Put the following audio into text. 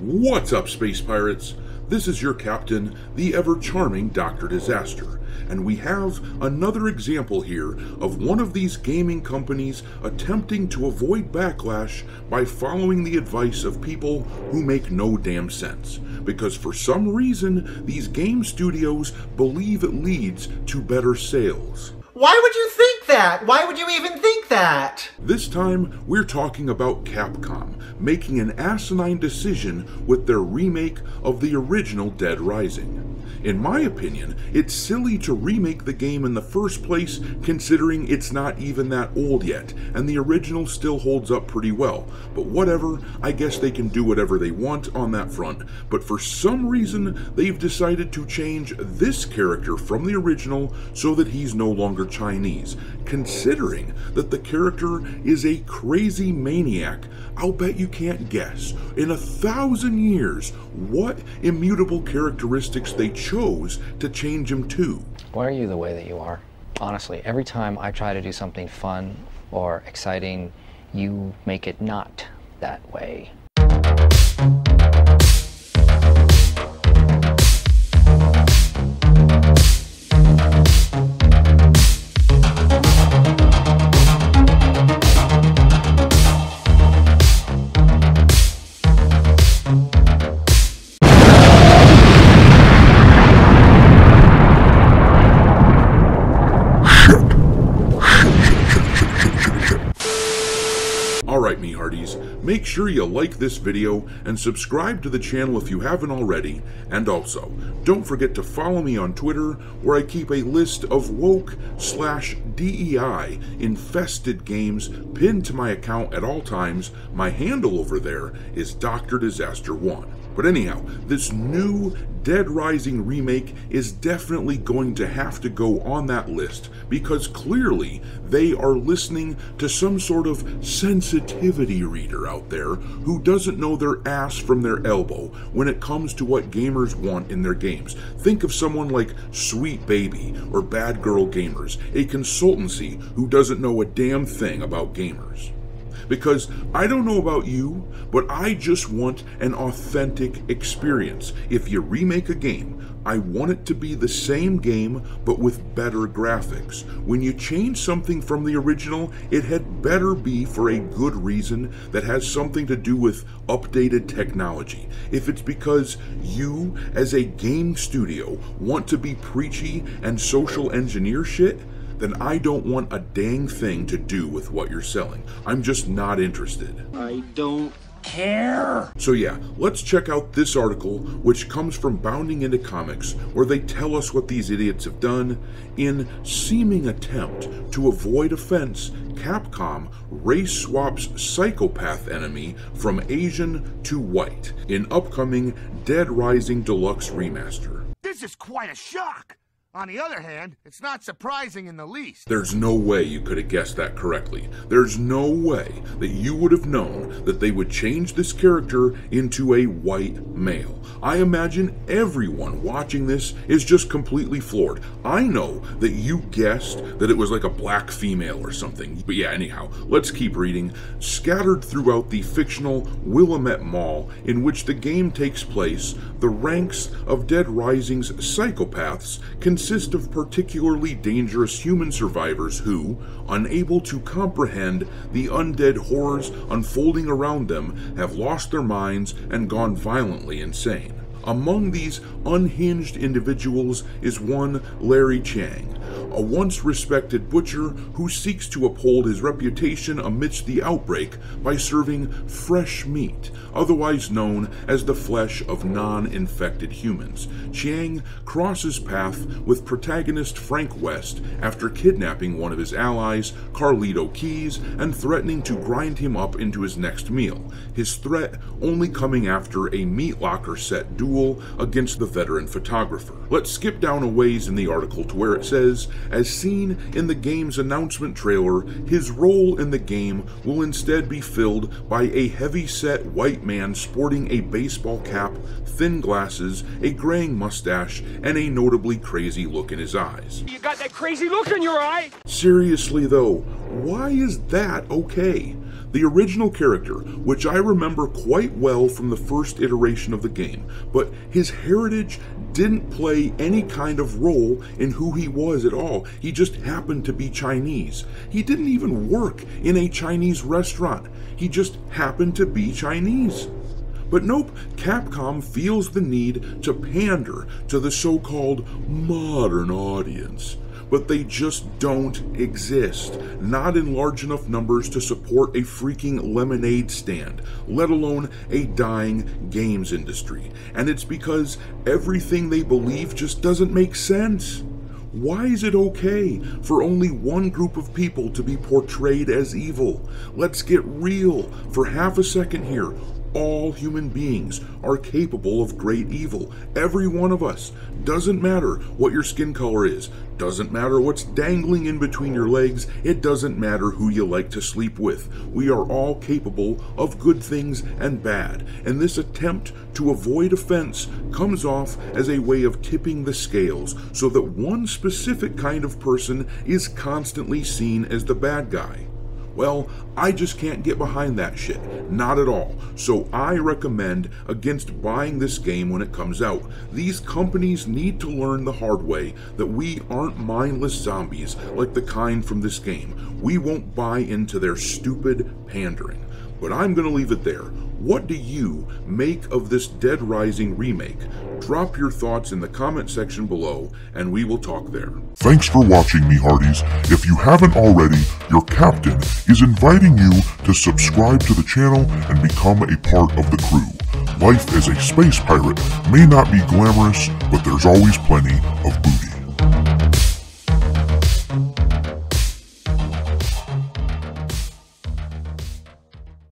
What's up, Space Pirates? This is your captain, the ever-charming Dr. Disaster, and we have another example here of one of these gaming companies attempting to avoid backlash by following the advice of people who make no damn sense, because for some reason these game studios believe it leads to better sales. Why would you think that? Why would you even think that? This time, we're talking about Capcom making an asinine decision with their remake of the original Dead Rising. In my opinion, it's silly to remake the game in the first place, considering it's not even that old yet, and the original still holds up pretty well. But whatever, I guess they can do whatever they want on that front, but for some reason, they've decided to change this character from the original so that he's no longer Chinese. Considering that the character is a crazy maniac, I'll bet you can't guess, in 1,000 years, what immutable characteristics they chose to change him to. Why are you the way that you are? Honestly, every time I try to do something fun or exciting, you make it not that way. Alright, me hearties, make sure you like this video and subscribe to the channel if you haven't already, and also, don't forget to follow me on Twitter, where I keep a list of woke/DEI infested games pinned to my account at all times. My handle over there is Dr. Disaster 1. But anyhow, this new Dead Rising Remake is definitely going to have to go on that list, because clearly they are listening to some sort of sensitivity reader out there who doesn't know their ass from their elbow when it comes to what gamers want in their games. Think of someone like Sweet Baby or Bad Girl Gamers, a consultancy who doesn't know a damn thing about gamers. Because I don't know about you, but I just want an authentic experience. If you remake a game, I want it to be the same game, but with better graphics. When you change something from the original, it had better be for a good reason that has something to do with updated technology. If it's because you, as a game studio, want to be preachy and social engineer shit, then I don't want a dang thing to do with what you're selling. I'm just not interested. I don't care. So yeah, let's check out this article, which comes from Bounding Into Comics, where they tell us what these idiots have done. In seeming attempt to avoid offense, Capcom race swaps psychopath enemy from Asian to white in upcoming Dead Rising Deluxe Remaster. This is quite a shock. On the other hand, it's not surprising in the least. There's no way you could have guessed that correctly. There's no way that you would have known that they would change this character into a white male. I imagine everyone watching this is just completely floored. I know that you guessed that it was like a black female or something. But yeah, anyhow, let's keep reading. Scattered throughout the fictional Willamette Mall in which the game takes place, the ranks of Dead Rising's psychopaths consist of particularly dangerous human survivors who, unable to comprehend the undead horrors unfolding around them, have lost their minds and gone violently insane. Among these unhinged individuals is one Larry Chang, a once respected butcher who seeks to uphold his reputation amidst the outbreak by serving fresh meat, otherwise known as the flesh of non-infected humans. Chiang crosses path with protagonist Frank West after kidnapping one of his allies, Carlito Keys, and threatening to grind him up into his next meal, his threat only coming after a meat locker set duel against the veteran photographer. Let's skip down a ways in the article to where it says, as seen in the game's announcement trailer, his role in the game will instead be filled by a heavy-set white man sporting a baseball cap, thin glasses, a graying mustache, and a notably crazy look in his eyes. You got that crazy look in your eye? Seriously though, why is that okay? The original character, which I remember quite well from the first iteration of the game, but his heritage didn't play any kind of role in who he was at all. He just happened to be Chinese. He didn't even work in a Chinese restaurant. He just happened to be Chinese. But nope, Capcom feels the need to pander to the so-called modern audience. But they just don't exist, not in large enough numbers to support a freaking lemonade stand, let alone a dying games industry. And it's because everything they believe just doesn't make sense. Why is it okay for only one group of people to be portrayed as evil? Let's get real for half a second here. All human beings are capable of great evil. Every one of us. Doesn't matter what your skin color is. Doesn't matter what's dangling in between your legs. It doesn't matter who you like to sleep with. We are all capable of good things and bad. And this attempt to avoid offense comes off as a way of tipping the scales so that one specific kind of person is constantly seen as the bad guy. Well, I just can't get behind that shit. Not at all. So I recommend against buying this game when it comes out. These companies need to learn the hard way that we aren't mindless zombies like the kind from this game. We won't buy into their stupid pandering. But I'm going to leave it there. What do you make of this Dead Rising remake? Drop your thoughts in the comment section below, and we will talk there. Thanks for watching, me hearties. If you haven't already, your captain is inviting you to subscribe to the channel and become a part of the crew. Life as a space pirate may not be glamorous, but there's always plenty of booze.